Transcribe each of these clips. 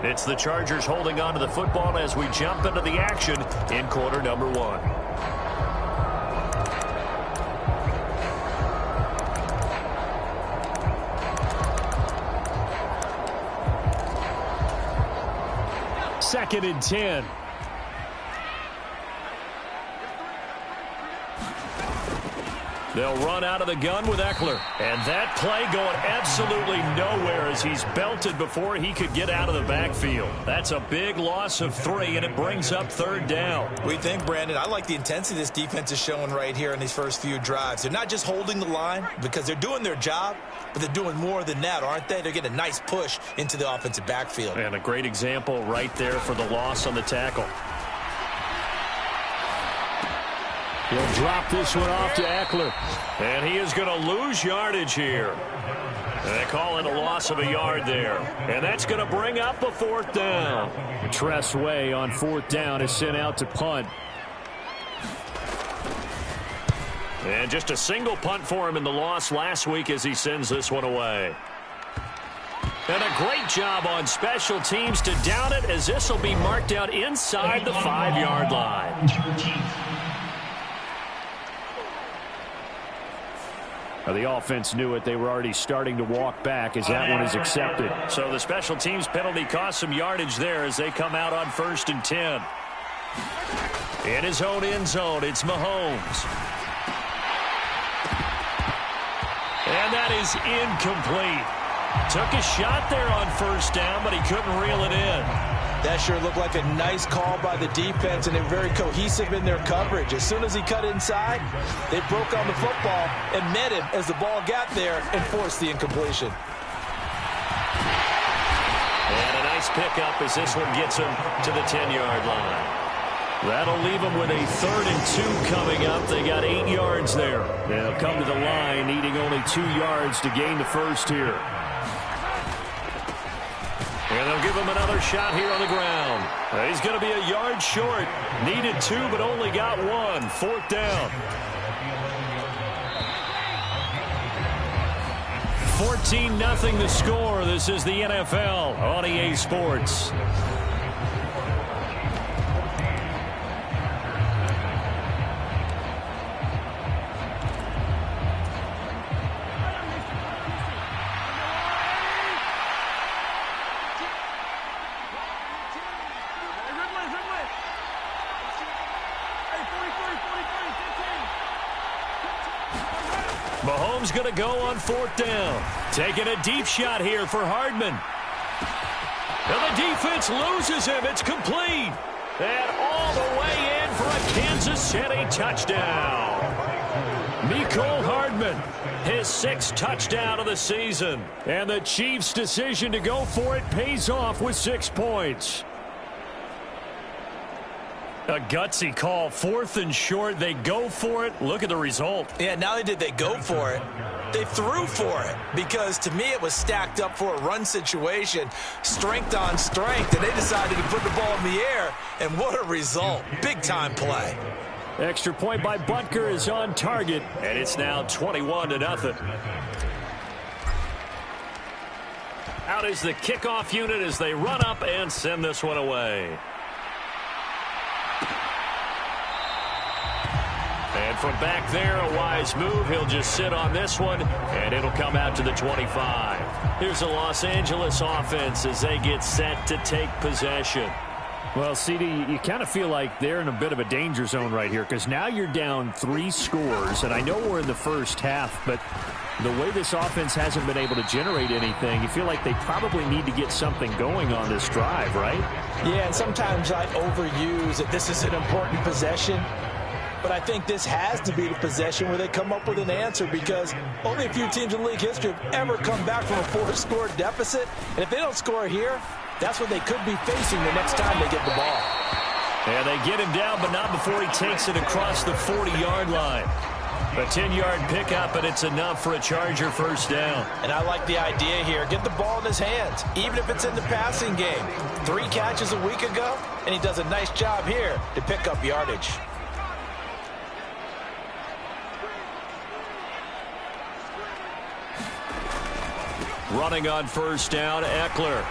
It's the Chargers holding on to the football as we jump into the action in quarter number 1. Second and 10. They'll run out of the gun with Eckler. And that play going absolutely nowhere as he's belted before he could get out of the backfield. That's a big loss of 3, and it brings up third down. We think, Brandon, I like the intensity this defense is showing right here in these first few drives. They're not just holding the line because they're doing their job, but they're doing more than that, aren't they? They're getting a nice push into the offensive backfield. And a great example right there for the loss on the tackle. He'll drop this one off to Eckler. And he is going to lose yardage here. And they call it a loss of a yard there. And that's going to bring up a fourth down. Tress Way on fourth down is sent out to punt. And just a single punt for him in the loss last week as he sends this one away. And a great job on special teams to down it as this will be marked out inside the 5-yard line. The offense knew it. They were already starting to walk back as that one is accepted. So the special teams penalty cost some yardage there as they come out on 1st and 10. In his own end zone, it's Mahomes. And that is incomplete. Took a shot there on 1st down, but he couldn't reel it in. That sure looked like a nice call by the defense, and they're very cohesive in their coverage. As soon as he cut inside, they broke on the football and met him as the ball got there and forced the incompletion. And a nice pickup as this one gets him to the 10-yard line. That'll leave them with a 3rd and 2 coming up. They got 8 yards there. They'll come to the line needing only 2 yards to gain the first here. And they'll give him another shot here on the ground. He's going to be a yard short. Needed 2, but only got 1. 4th down. 14-0 the score. This is the NFL on EA Sports. Mahomes going to go on 4th down. Taking a deep shot here for Hardman. And the defense loses him. It's complete. And all the way in for a Kansas City touchdown. Mecole Hardman, his 6th touchdown of the season. And the Chiefs' decision to go for it pays off with 6 points. A gutsy call, 4th and short. They go for it. Look at the result. Yeah, not only did they go for it, they threw for it. Because to me, it was stacked up for a run situation, strength on strength, and they decided to put the ball in the air. And what a result. Big-time play. Extra point by Butker is on target, and it's now 21-0. Out is the kickoff unit as they run up and send this one away. And from back there, a wise move. He'll just sit on this one, and it'll come out to the 25. Here's the Los Angeles offense as they get set to take possession. Well, CD, you kind of feel like they're in a bit of a danger zone right here because now you're down 3 scores, and I know we're in the first half, but the way this offense hasn't been able to generate anything, you feel like they probably need to get something going on this drive, right? Yeah, and sometimes I overuse that this is an important possession. But I think this has to be the possession where they come up with an answer because only a few teams in league history have ever come back from a 4-score deficit. And if they don't score here, that's what they could be facing the next time they get the ball. And they get him down, but not before he takes it across the 40-yard line. A 10-yard pickup, and it's enough for a Charger first down. And I like the idea here. Get the ball in his hands, even if it's in the passing game. 3 catches a week ago, and he does a nice job here to pick up yardage. Running on first down, Eckler.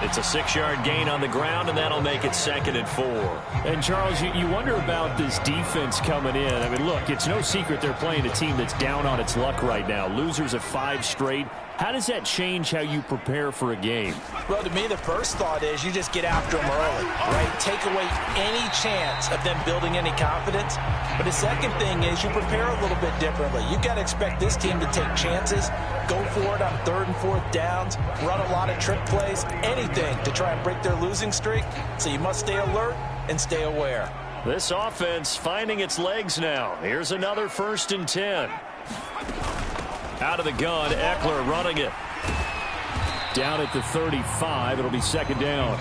It's a 6-yard gain on the ground, and that'll make it 2nd and 4. And, Charles, you wonder about this defense coming in. I mean, look, it's no secret they're playing a team that's down on its luck right now. Losers of 5 straight. How does that change how you prepare for a game? Well, to me, the first thought is you just get after them early, right? Take away any chance of them building any confidence. But the second thing is you prepare a little bit differently. You've got to expect this team to take chances, go for it on 3rd and 4th downs, run a lot of trick plays, anything to try and break their losing streak. So you must stay alert and stay aware. This offense finding its legs now. Here's another 1st and 10. Out of the gun, Eckler running it. Down at the 35, it'll be 2nd down.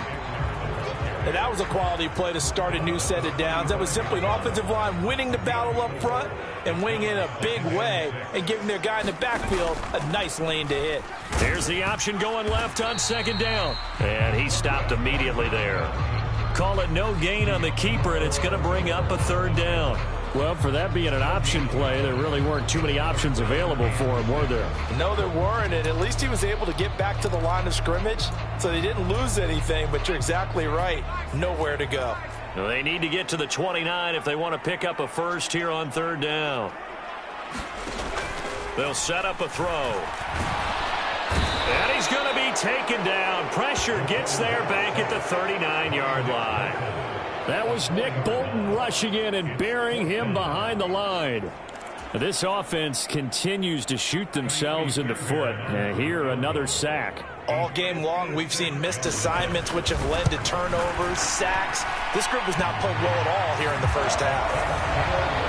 And that was a quality play to start a new set of downs. That was simply an offensive line winning the battle up front and winning in a big way and giving their guy in the backfield a nice lane to hit. Here's the option going left on 2nd down. And he stopped immediately there. Call it no gain on the keeper, and it's going to bring up a 3rd down. Well, for that being an option play, there really weren't too many options available for him, were there? No, there weren't, and at least he was able to get back to the line of scrimmage, so they didn't lose anything, but you're exactly right. Nowhere to go. Well, they need to get to the 29 if they want to pick up a first here on 3rd down. They'll set up a throw. And he's going to be taken down. Pressure gets there back at the 39-yard line. That was Nick Bolton rushing in and burying him behind the line. This offense continues to shoot themselves in the foot. And here, another sack. All game long, we've seen missed assignments, which have led to turnovers, sacks. This group has not played well at all here in the first half.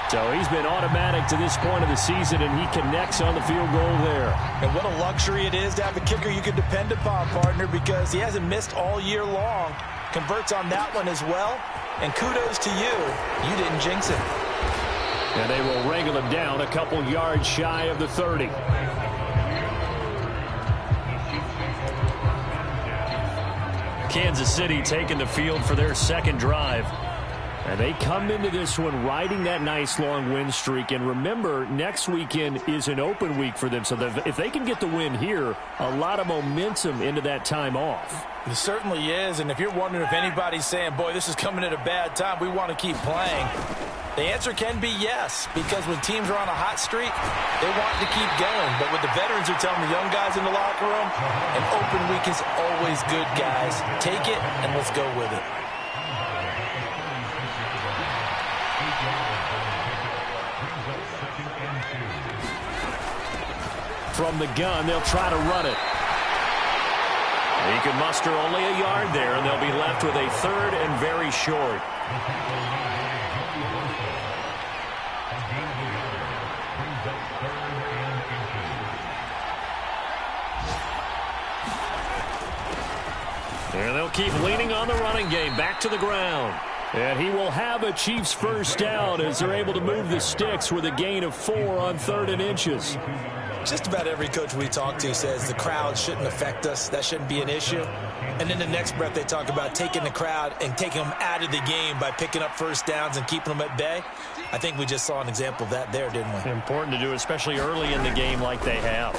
So he's been automatic to this point of the season, and he connects on the field goal there. And what a luxury it is to have a kicker you can depend upon, partner, because he hasn't missed all year long. Converts on that one as well. And kudos to you. You didn't jinx him. And they will wrangle him down a couple yards shy of the 30. Kansas City taking the field for their 2nd drive. And they come into this one riding that nice long win streak. And remember, next weekend is an open week for them. So if they can get the win here, a lot of momentum into that time off. It certainly is. And if you're wondering if anybody's saying, boy, this is coming at a bad time, we want to keep playing, the answer can be yes. Because when teams are on a hot streak, they want to keep going. But what the veterans are telling the young guys in the locker room, an open week is always good, guys. Take it and let's go with it. From the gun, they'll try to run it. He can muster only a yard there, and they'll be left with a 3rd and very short. And they'll keep leaning on the running game. Back to the ground. And he will have a Chiefs first down as they're able to move the sticks with a gain of 4 on 3rd and inches. Just about every coach we talk to says the crowd shouldn't affect us. That shouldn't be an issue. And in the next breath, they talk about taking the crowd and taking them out of the game by picking up first downs and keeping them at bay. I think we just saw an example of that there, didn't we? Important to do, especially early in the game like they have.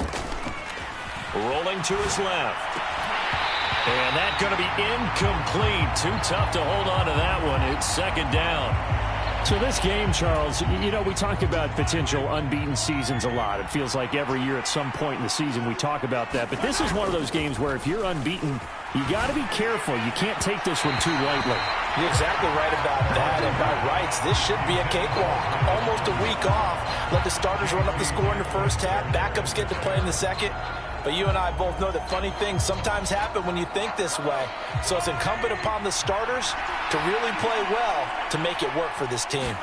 Rolling to his left. And that's going to be incomplete. Too tough to hold on to that one. It's 2nd down. So this game, Charles, you know, we talk about potential unbeaten seasons a lot. It feels like every year at some point in the season we talk about that. But this is one of those games where if you're unbeaten, you got to be careful. You can't take this one too lightly. You're exactly right about that. And by rights, this should be a cakewalk. Almost a week off. Let the starters run up the score in the first half. Backups get to play in the second. But you and I both know that funny things sometimes happen when you think this way. So it's incumbent upon the starters to really play well to make it work for this team.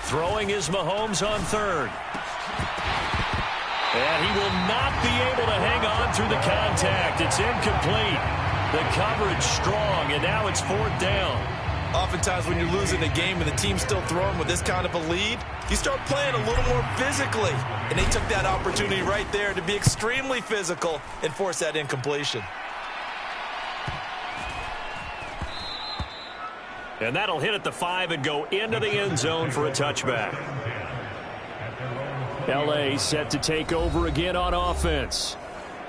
Throwing is Mahomes on 3rd. And he will not be able to hang on through the contact. It's incomplete. The coverage strong, and now it's 4th down. Oftentimes when you're losing a game and the team's still throwing with this kind of a lead, you start playing a little more physically. And they took that opportunity right there to be extremely physical and force that incompletion. And that'll hit at the 5 and go into the end zone for a touchback. L.A. set to take over again on offense.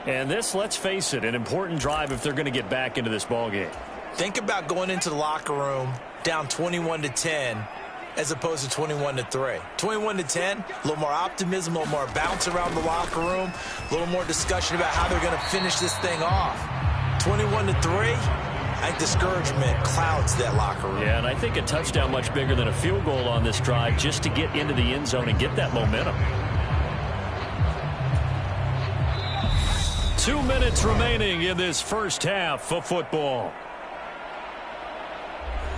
And this, let's face it, an important drive if they're going to get back into this ballgame. Think about going into the locker room down 21-10 as opposed to 21-3. 21-10, a little more optimism, a little more bounce around the locker room, a little more discussion about how they're going to finish this thing off. 21-3, I think discouragement clouds that locker room. Yeah, and I think a touchdown much bigger than a field goal on this drive just to get into the end zone and get that momentum. 2 minutes remaining in this first half of football.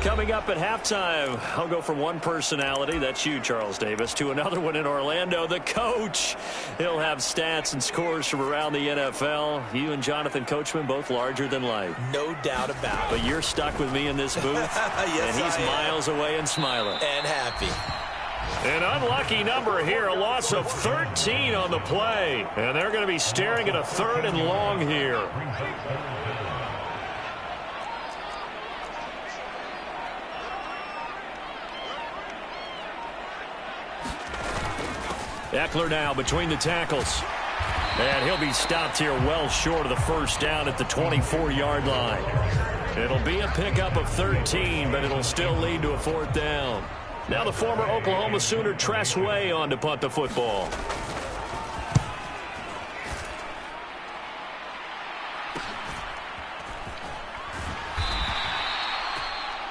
Coming up at halftime, I'll go from one personality, that's you, Charles Davis, to another one in Orlando, the coach. He'll have stats and scores from around the NFL. You and Jonathan Coachman, both larger than life. No doubt about it. But you're stuck with me in this booth, yes, and he's miles away and smiling. And happy. An unlucky number here, a loss of 13 on the play. And they're going to be staring at a 3rd and long here. Eckler now between the tackles. And he'll be stopped here well short of the first down at the 24-yard line. It'll be a pickup of 13, but it'll still lead to a 4th down. Now the former Oklahoma Sooner Tress Way on to punt the football.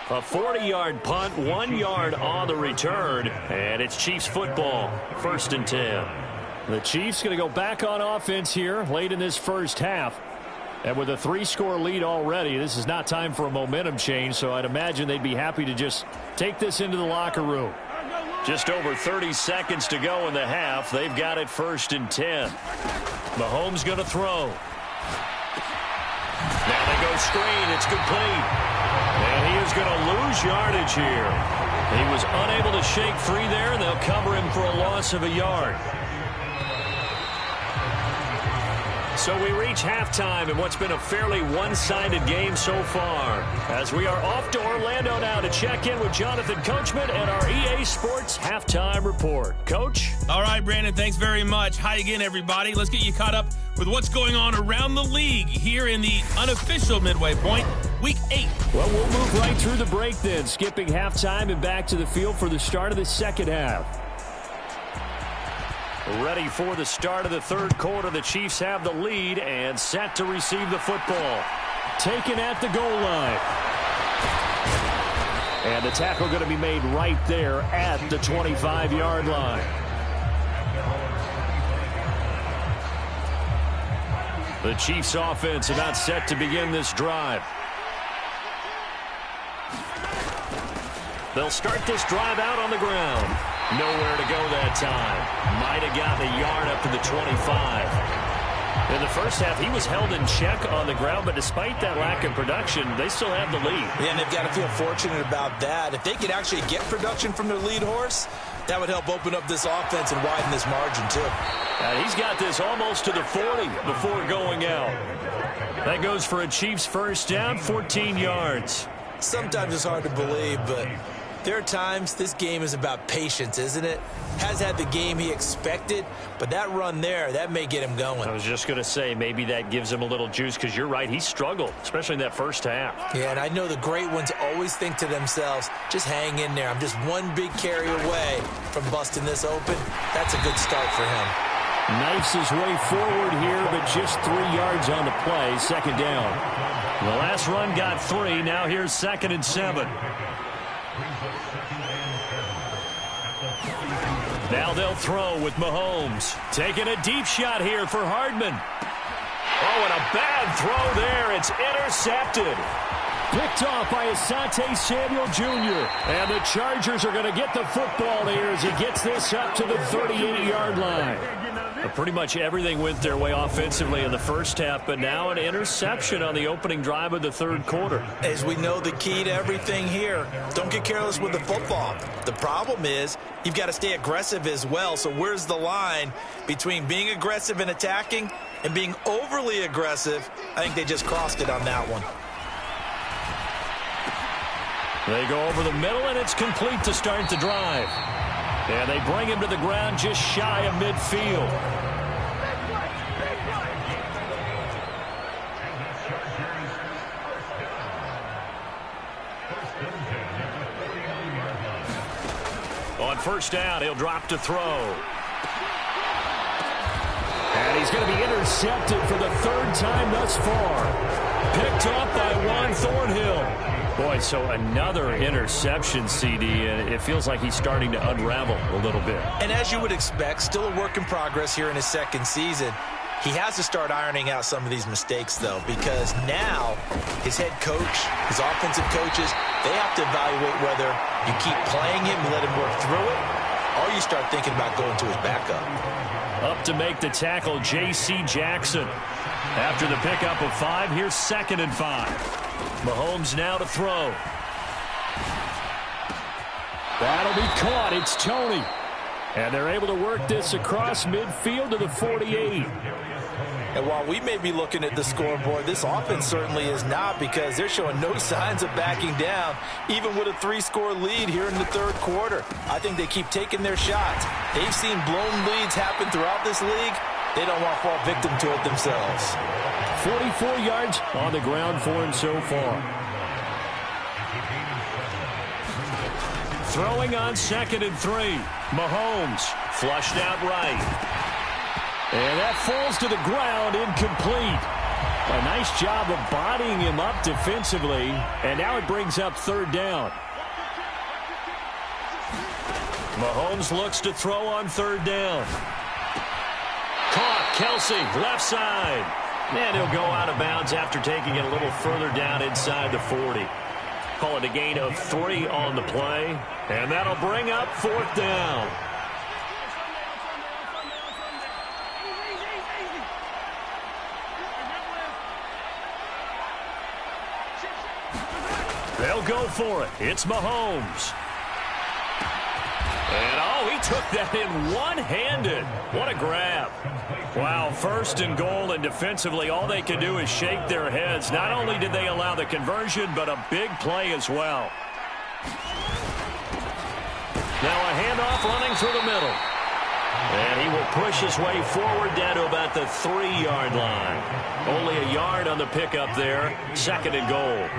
A 40-yard punt, 1 yard on the return, and it's Chiefs football, 1st and 10. The Chiefs going to go back on offense here late in this first half. And with a 3-score lead already, this is not time for a momentum change, so I'd imagine they'd be happy to just take this into the locker room. Just over 30 seconds to go in the half. They've got it 1st and 10. Mahomes going to throw. Now they go screen. It's complete. And he is going to lose yardage here. He was unable to shake free there, and they'll cover him for a loss of a yard. So we reach halftime in what's been a fairly one-sided game so far. As we are off to Orlando now to check in with Jonathan Coachman and our EA Sports Halftime Report. Coach? All right, Brandon, thanks very much. Hi again, everybody. Let's get you caught up with what's going on around the league here in the unofficial midway point, Week 8. Well, we'll move right through the break then, skipping halftime and back to the field for the start of the second half. Ready for the start of the 3rd quarter. The Chiefs have the lead and set to receive the football. Taken at the goal line. And the tackle going to be made right there at the 25-yard line. The Chiefs offense about set to begin this drive. They'll start this drive out on the ground. Nowhere to go that time. Might have gotten a yard up to the 25. In the first half, he was held in check on the ground, but despite that lack of production, they still have the lead. Yeah, and they've got to feel fortunate about that. If they could actually get production from their lead horse, that would help open up this offense and widen this margin, too. He's got this almost to the 40 before going out. That goes for a Chiefs first down, 14 yards. Sometimes it's hard to believe, but there are times this game is about patience, isn't it? Has had the game he expected, but that run there, that may get him going. I was just going to say, maybe that gives him a little juice, because you're right, he struggled, especially in that first half. Yeah, and I know the great ones always think to themselves, just hang in there. I'm just one big carry away from busting this open. That's a good start for him. Knifes his way forward here, but just 3 yards on the play, 2nd down. The last run got 3, now here's 2nd and 7. Now they'll throw with Mahomes. Taking a deep shot here for Hardman. Oh, and a bad throw there. It's intercepted. Picked off by Asante Samuel Jr. And the Chargers are going to get the football here as he gets this up to the 38-yard line. Pretty much everything went their way offensively in the first half, but now an interception on the opening drive of the 3rd quarter. As we know, the key to everything here, don't get careless with the football. The problem is you've got to stay aggressive as well. So where's the line between being aggressive and attacking and being overly aggressive? I think they just crossed it on that one. They go over the middle, and it's complete to start the drive. And they bring him to the ground just shy of midfield. On first down, he'll drop to throw. And he's going to be intercepted for the third time thus far. Picked off by Juan Thornhill. Boy, so another interception, CD, and it feels like he's starting to unravel a little bit. And as you would expect, still a work in progress here in his second season. He has to start ironing out some of these mistakes, though, because now his head coach, his offensive coaches, they have to evaluate whether you keep playing him and let him work through it, or you start thinking about going to his backup. Up to make the tackle, J.C. Jackson. After the pickup of 5, here's 2nd and 5. Mahomes now to throw. That'll be caught. It's Tony. And they're able to work this across midfield to the 48. And while we may be looking at the scoreboard, this offense certainly is not, because they're showing no signs of backing down, even with a 3-score lead here in the third quarter. I think they keep taking their shots. They've seen blown leads happen throughout this league. They don't want to fall victim to it themselves. 44 yards on the ground for him so far. Throwing on 2nd and 3. Mahomes flushed out right. And that falls to the ground, incomplete. A nice job of bodying him up defensively. And now it brings up 3rd down. Mahomes looks to throw on 3rd down. Caught, Kelsey, left side. And he'll go out of bounds after taking it a little further down inside the 40. Call it a gain of 3 on the play. And that'll bring up 4th down. They'll go for it. It's Mahomes. And, oh, he took that in one-handed. What a grab. Wow, 1st and goal, and defensively all they can do is shake their heads. Not only did they allow the conversion, but a big play as well. Now a handoff running through the middle. And he will push his way forward down to about the 3-yard line. Only a yard on the pickup there. 2nd and goal.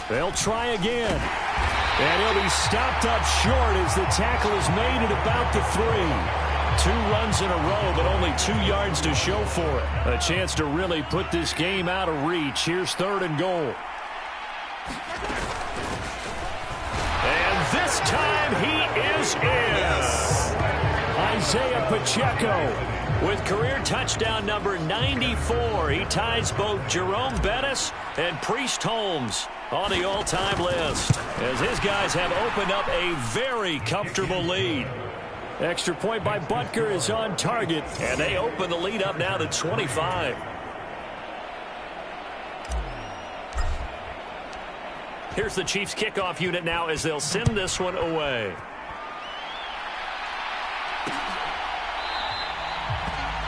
They'll try again. And he'll be stopped up short as the tackle is made at about the 3. 2 runs in a row, but only 2 yards to show for it. A chance to really put this game out of reach. Here's 3rd and goal. And this time he is in. Yes. Isaiah Pacheco. With career touchdown number 94, he ties both Jerome Bettis and Priest Holmes on the all-time list, as his guys have opened up a very comfortable lead. Extra point by Butker is on target, and they open the lead up now to 25. Here's the Chiefs kickoff unit now as they'll send this one away.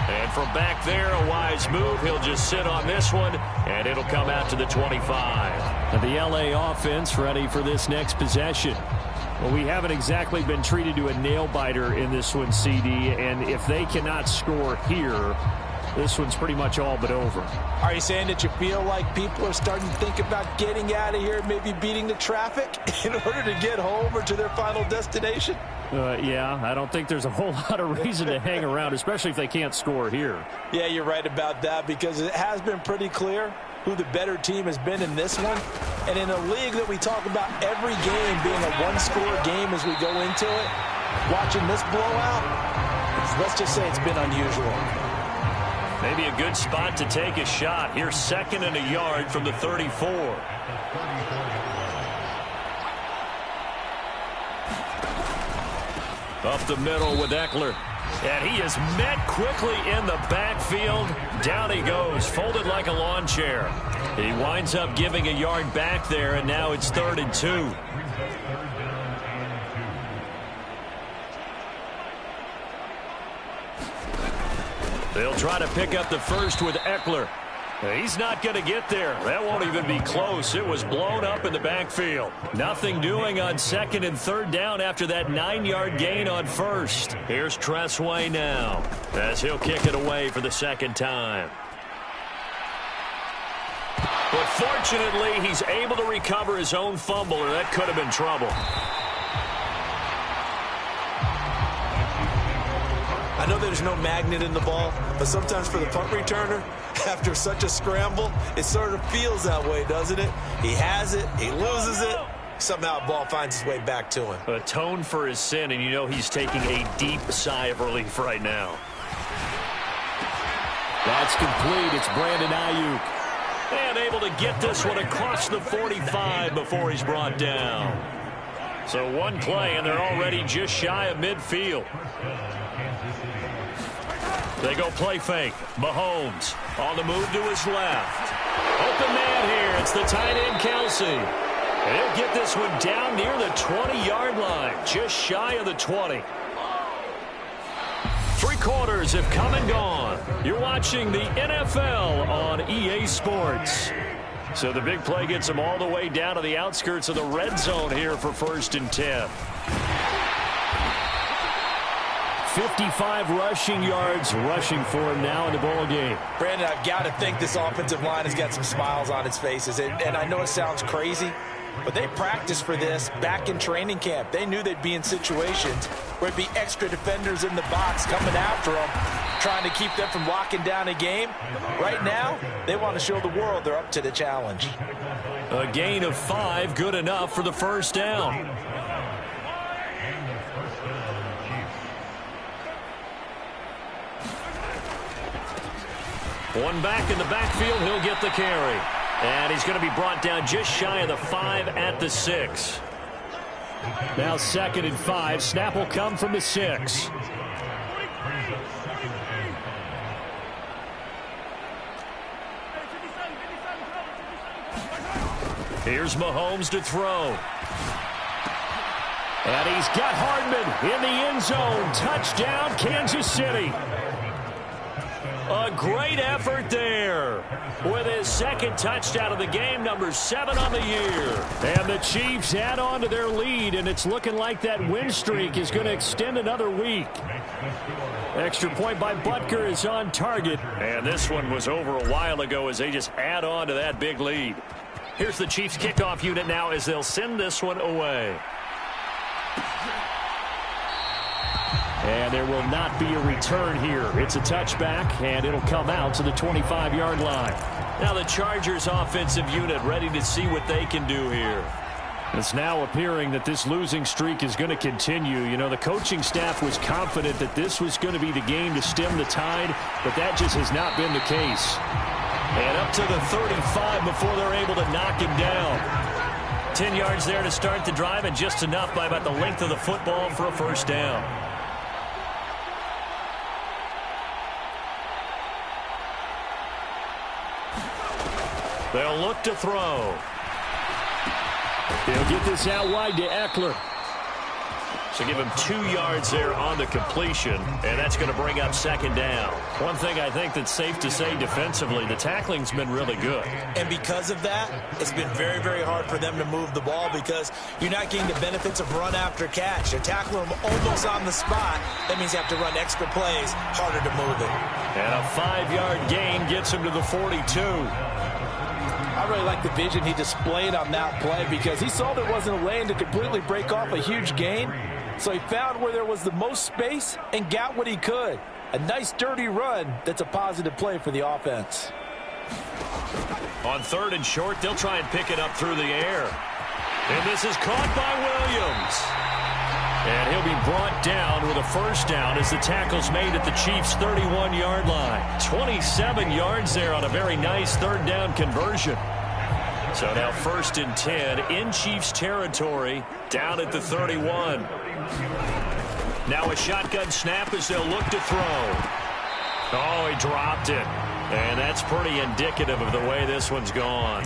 And from back there, a wise move. He'll just sit on this one, and it'll come out to the 25. And the L.A. offense ready for this next possession. Well, we haven't exactly been treated to a nail-biter in this one, CD, and if they cannot score here, this one's pretty much all but over. Are you saying that you feel like people are starting to think about getting out of here, maybe beating the traffic in order to get home or to their final destination? Yeah, I don't think there's a whole lot of reason to hang around, especially if they can't score here. Yeah, you're right about that, because it has been pretty clear who the better team has been in this one. And in a league that we talk about every game being a one-score game as we go into it, watching this blowout, let's just say it's been unusual. Maybe a good spot to take a shot. Here's 2nd and a yard from the 34. Up the middle with Eckler. And he is met quickly in the backfield. Down he goes, folded like a lawn chair. He winds up giving a yard back there, and now it's 3rd and 2. They'll try to pick up the first with Eckler. He's not going to get there. That won't even be close. It was blown up in the backfield. Nothing doing on 2nd and 3rd down after that 9-yard gain on 1st. Here's Tressway now as he'll kick it away for the 2nd time. But fortunately, he's able to recover his own fumble, or that could have been trouble. I know there's no magnet in the ball, but sometimes for the punt returner, after such a scramble, it sort of feels that way, doesn't it? He has it, he loses it, somehow the ball finds its way back to him. Atone for his sin, and you know he's taking a deep sigh of relief right now. That's complete. It's Brandon Ayuk. And able to get this one across the 45 before he's brought down. So one play, and they're already just shy of midfield. They go play fake. Mahomes on the move to his left. Open man here. It's the tight end, Kelsey. And he'll get this one down near the 20-yard line, just shy of the 20. 3 quarters have come and gone. You're watching the NFL on EA Sports. So the big play gets them all the way down to the outskirts of the red zone here for 1st and 10. 55 rushing yards rushing for him now in the ball game. Brandon, I've got to think this offensive line has got some smiles on its faces. And I know it sounds crazy, but they practiced for this back in training camp. They knew they'd be in situations where it'd be extra defenders in the box coming after them, trying to keep them from locking down a game. Right now, they want to show the world they're up to the challenge. A gain of 5, good enough for the 1st down. One back in the backfield, he'll get the carry. And he's going to be brought down just shy of the 5 at the 6. Now 2nd and 5. Snap will come from the 6. Here's Mahomes to throw. And he's got Hardman in the end zone. Touchdown, Kansas City. A great effort there with his 2nd touchdown of the game, number 7 on the year. And the Chiefs add on to their lead, and it's looking like that win streak is going to extend another week. Extra point by Butker is on target. And this one was over a while ago as they just add on to that big lead. Here's the Chiefs kickoff unit now as they'll send this one away. And there will not be a return here. It's a touchback, and it'll come out to the 25-yard line. Now the Chargers offensive unit ready to see what they can do here. It's now appearing that this losing streak is going to continue. You know, the coaching staff was confident that this was going to be the game to stem the tide, but that just has not been the case. And up to the 35 before they're able to knock him down. 10 yards there to start the drive, and just enough by about the length of the football for a 1st down. They'll look to throw. They'll get this out wide to Eckler. So give him 2 yards there on the completion, and that's going to bring up 2nd down. One thing I think that's safe to say defensively, the tackling's been really good. And because of that, it's been very, very hard for them to move the ball because you're not getting the benefits of run after catch. They're tackling them almost on the spot. That means you have to run extra plays, harder to move it. And a 5-yard gain gets him to the 42. I really like the vision he displayed on that play because he saw there wasn't a lane to completely break off a huge gain. So he found where there was the most space and got what he could. A nice dirty run that's a positive play for the offense. On 3rd and short, they'll try and pick it up through the air. And this is caught by Williams. And he'll be brought down with a 1st down as the tackle's made at the Chiefs' 31-yard line. 27 yards there on a very nice 3rd down conversion. So now 1st and 10 in Chiefs territory, down at the 31. Now a shotgun snap as they'll look to throw. Oh, he dropped it. And that's pretty indicative of the way this one's gone.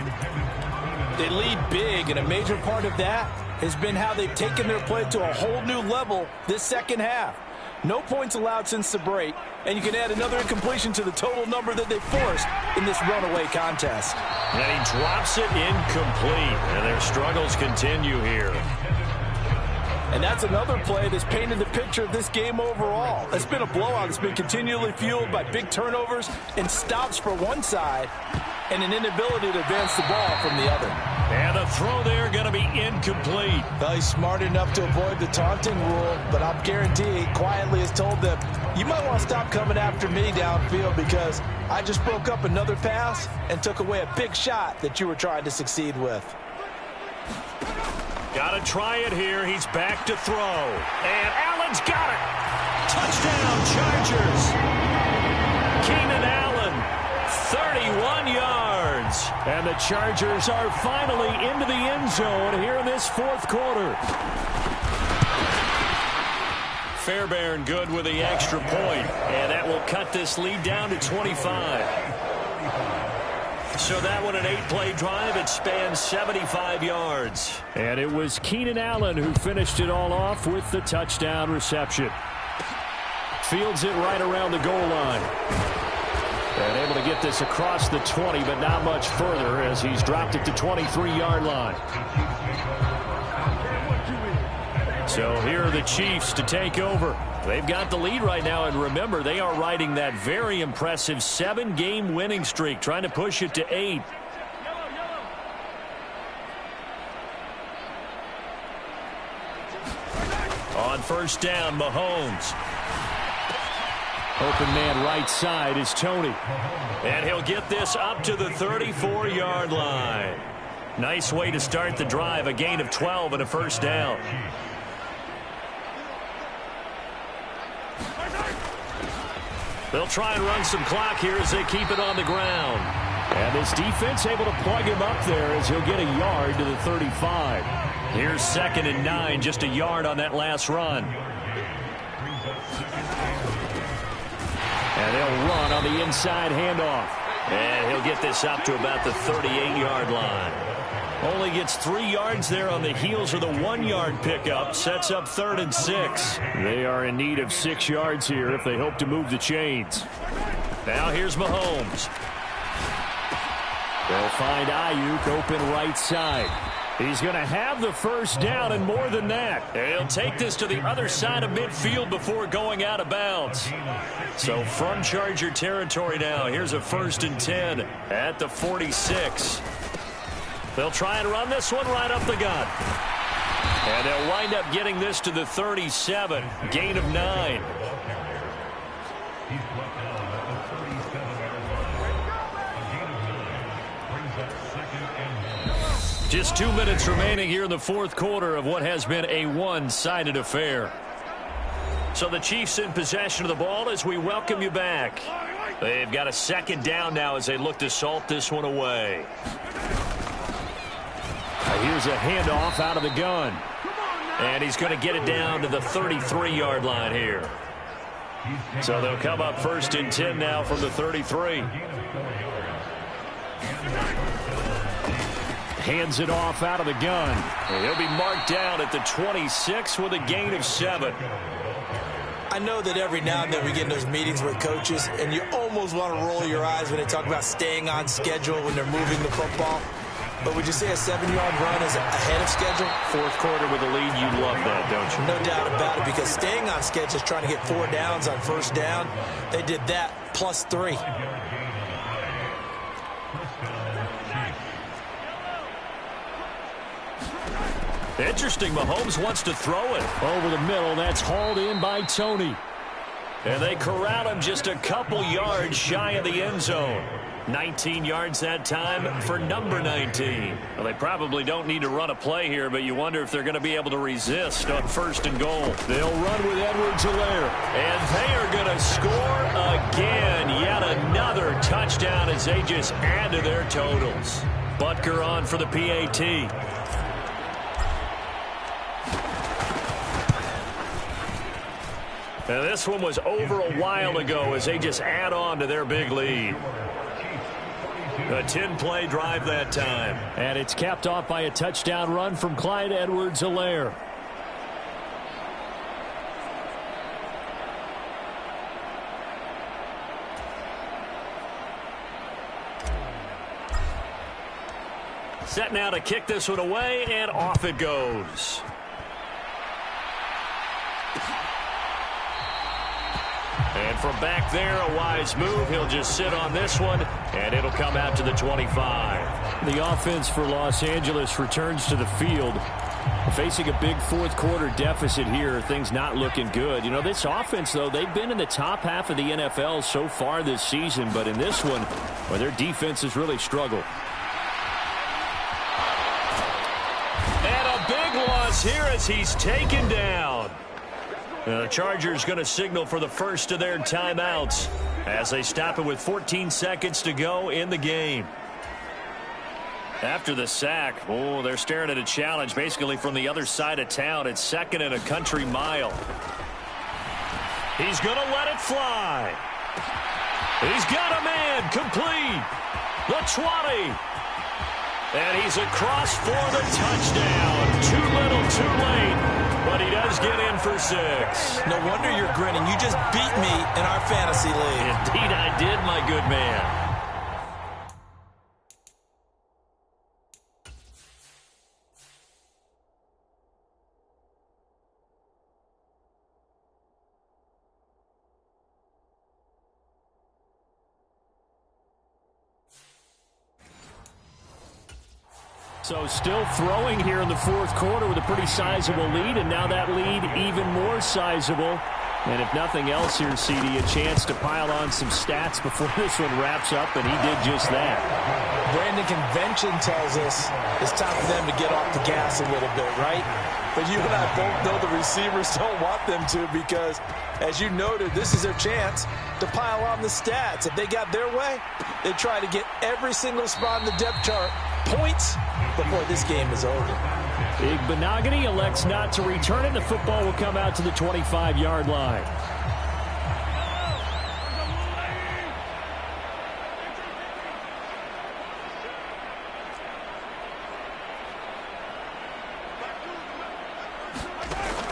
They lead big, and a major part of that has been how they've taken their play to a whole new level this 2nd half. No points allowed since the break, and you can add another incompletion to the total number that they forced in this runaway contest. And he drops it incomplete, and their struggles continue here. And that's another play that's painted the picture of this game overall. It's been a blowout. It's been continually fueled by big turnovers and stops for one side and an inability to advance the ball from the other. And the throw there going to be incomplete. Well, he's smart enough to avoid the taunting rule, but I'll guarantee he quietly has told them, you might want to stop coming after me downfield because I just broke up another pass and took away a big shot that you were trying to succeed with. Got to try it here. He's back to throw. And Allen's got it. Touchdown, Chargers. Keenan Allen, 31 yards. And the Chargers are finally into the end zone here in this fourth quarter. Fairbairn good with the extra point, and that will cut this lead down to 25. So that one, an 8-play drive. It spans 75 yards. And it was Keenan Allen who finished it all off with the touchdown reception. Fields it right around the goal line. And able to get this across the 20, but not much further as he's dropped it to 23-yard line. So here are the Chiefs to take over. They've got the lead right now, and remember, they are riding that very impressive 7-game winning streak, trying to push it to 8. On first down, Mahomes. Open man right side is Tony. And he'll get this up to the 34-yard line. Nice way to start the drive, a gain of 12 and a first down. They'll try and run some clock here as they keep it on the ground. And this defense able to plug him up there as he'll get a yard to the 35. Here's 2nd and 9, just a yard on that last run. And they'll run on the inside handoff. And he'll get this up to about the 38-yard line. Only gets 3 yards there on the heels of the 1-yard pickup. Sets up 3rd and 6. They are in need of 6 yards here if they hope to move the chains. Now here's Mahomes. They'll find Ayuk open right side. He's going to have the first down and more than that. He'll take this to the other side of midfield before going out of bounds. So from Charger territory now, here's a 1st and 10 at the 46. They'll try and run this one right up the gut. And they'll wind up getting this to the 37. Gain of 9. Just 2 minutes remaining here in the fourth quarter of what has been a one-sided affair. So the Chiefs in possession of the ball as we welcome you back. They've got a 2nd down now as they look to salt this one away. Here's a handoff out of the gun. And he's going to get it down to the 33-yard line here. So they'll come up 1st and 10 now from the 33. Hands it off out of the gun. And he'll be marked down at the 26 with a gain of 7. I know that every now and then we get in those meetings with coaches, and you almost want to roll your eyes when they talk about staying on schedule when they're moving the football. But would you say a 7-yard run is ahead of schedule? Fourth quarter with a lead, you love that, don't you? No doubt about it, because staying on schedule is trying to get 4 downs on first down. They did that plus 3. Interesting, Mahomes wants to throw it. Over the middle, that's hauled in by Tony. And they corral him just a couple yards shy of the end zone. 19 yards that time for number 19. Well, they probably don't need to run a play here, but you wonder if they're going to be able to resist on 1st and goal. They'll run with Edwards-Helaire. And they are going to score again. Yet another touchdown as they just add to their totals. Butker on for the PAT. And this one was over a while ago as they just add on to their big lead. A 10-play drive that time. And it's capped off by a touchdown run from Clyde Edwards-Helaire. Set now to kick this one away, and off it goes. And from back there, a wise move. He'll just sit on this one, and it'll come out to the 25. The offense for Los Angeles returns to the field. Facing a big fourth quarter deficit here, things not looking good. You know, this offense, though, they've been in the top half of the NFL so far this season, but in this one, well, their defense has really struggled. And a big loss here as he's taken down. The Chargers going to signal for the first of their timeouts as they stop it with 14 seconds to go in the game. After the sack, oh, they're staring at a challenge basically from the other side of town. It's 2nd and a country mile. He's going to let it fly. He's got a man complete. The 20. And he's across for the touchdown. Too little, too late. But he does get in for 6. No wonder you're grinning. You just beat me in our fantasy league. Indeed I did, my good man. So still throwing here in the fourth quarter with a pretty sizable lead, and now that lead even more sizable. And if nothing else here, CD, a chance to pile on some stats before this one wraps up, and he did just that. Brandon, convention tells us it's time for them to get off the gas a little bit, right? But you and I both know the receivers don't want them to because, as you noted, this is their chance to pile on the stats. If they got their way, they try to get every single spot in the depth chart points before this game is over. Big Benogany elects not to return it. The football will come out to the 25-yard line.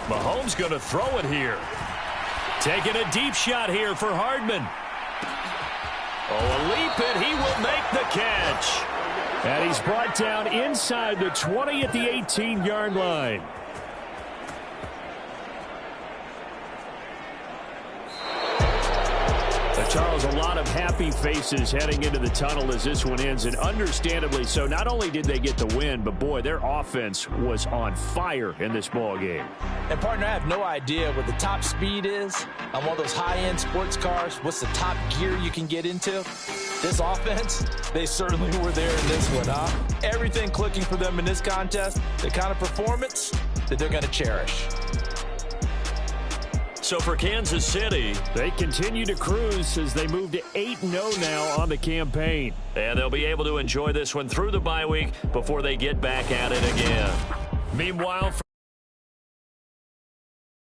Mahomes going to throw it here. Taking a deep shot here for Hardman. Oh, a leap, and he will make the catch. And he's brought down inside the 20 at the 18-yard line. Charles, a lot of happy faces heading into the tunnel as this one ends, and understandably so. Not only did they get the win, but boy, their offense was on fire in this ball game. And partner, I have no idea what the top speed is on one of those high-end sports cars. What's the top gear you can get into? This offense, they certainly were there in this one, huh? Everything clicking for them in this contest, the kind of performance that they're going to cherish. So for Kansas City, they continue to cruise as they move to 8-0 now on the campaign. And they'll be able to enjoy this one through the bye week before they get back at it again. Meanwhile,